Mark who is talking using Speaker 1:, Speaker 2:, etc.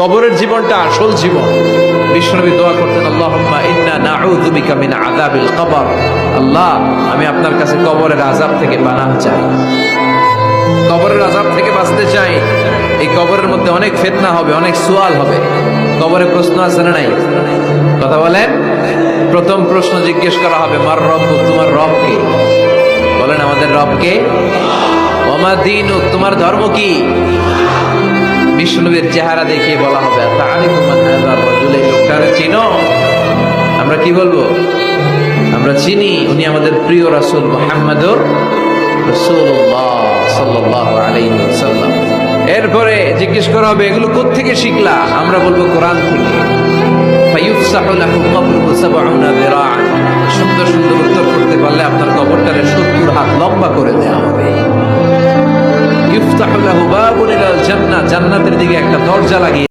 Speaker 1: কবরের জীবনটা আসল জীবন। বিশ্বনবী দোয়া করতেন, আল্লাহুম্মা ইন্না নাউযু বিকা মিন আযাবিল কবর। আল্লাহ, আমি আপনার কাছে কবরের আযাব থেকে পানাহ চাই, কবরের আযাব থেকে বাঁচতে চাই। এই কবরের মধ্যে অনেক ফিতনা হবে, অনেক সুয়াল হবে। কবরে প্রশ্ন আছে না নাই? কথা বলেন। প্রথম প্রশ্ন জিজ্ঞেস করা হবে, মার রব্বুক, তোমার রব কে? বলেন, আমাদের রব কে? ওমা দীনুক, তোমার ধর্ম কি? বিষ্ণুবীর চেহারা দেখিয়ে বলা হবে, তাআরিফু মান হাযার রাজুল, এই লোকটারে চিনো? আমরা কি বলবো? আমরা চিনি, উনি আমাদের প্রিয় রাসূল মুহাম্মদুর রাসূলুল্লাহ সাল্লাল্লাহু আলাইহি ওয়াসাল্লাম। এরপরে জিজ্ঞেস করা হবে, এগুলো কোত্থেকে শিখলা? আমরা বলবো কোরআন থেকে। ফায়ুফসাহু লাহু কবরুহু ৭০ যিরাআন। সুন্দর সুন্দর উত্তর করতে পারলে আপনার কবরটারে ৭০ হাত লম্বা করে দেওয়া হবে। ইফতাহু লাহু বাবুন ইলাল জান্নাহ, জান্নাতের দিকে একটা দরজা লাগিয়ে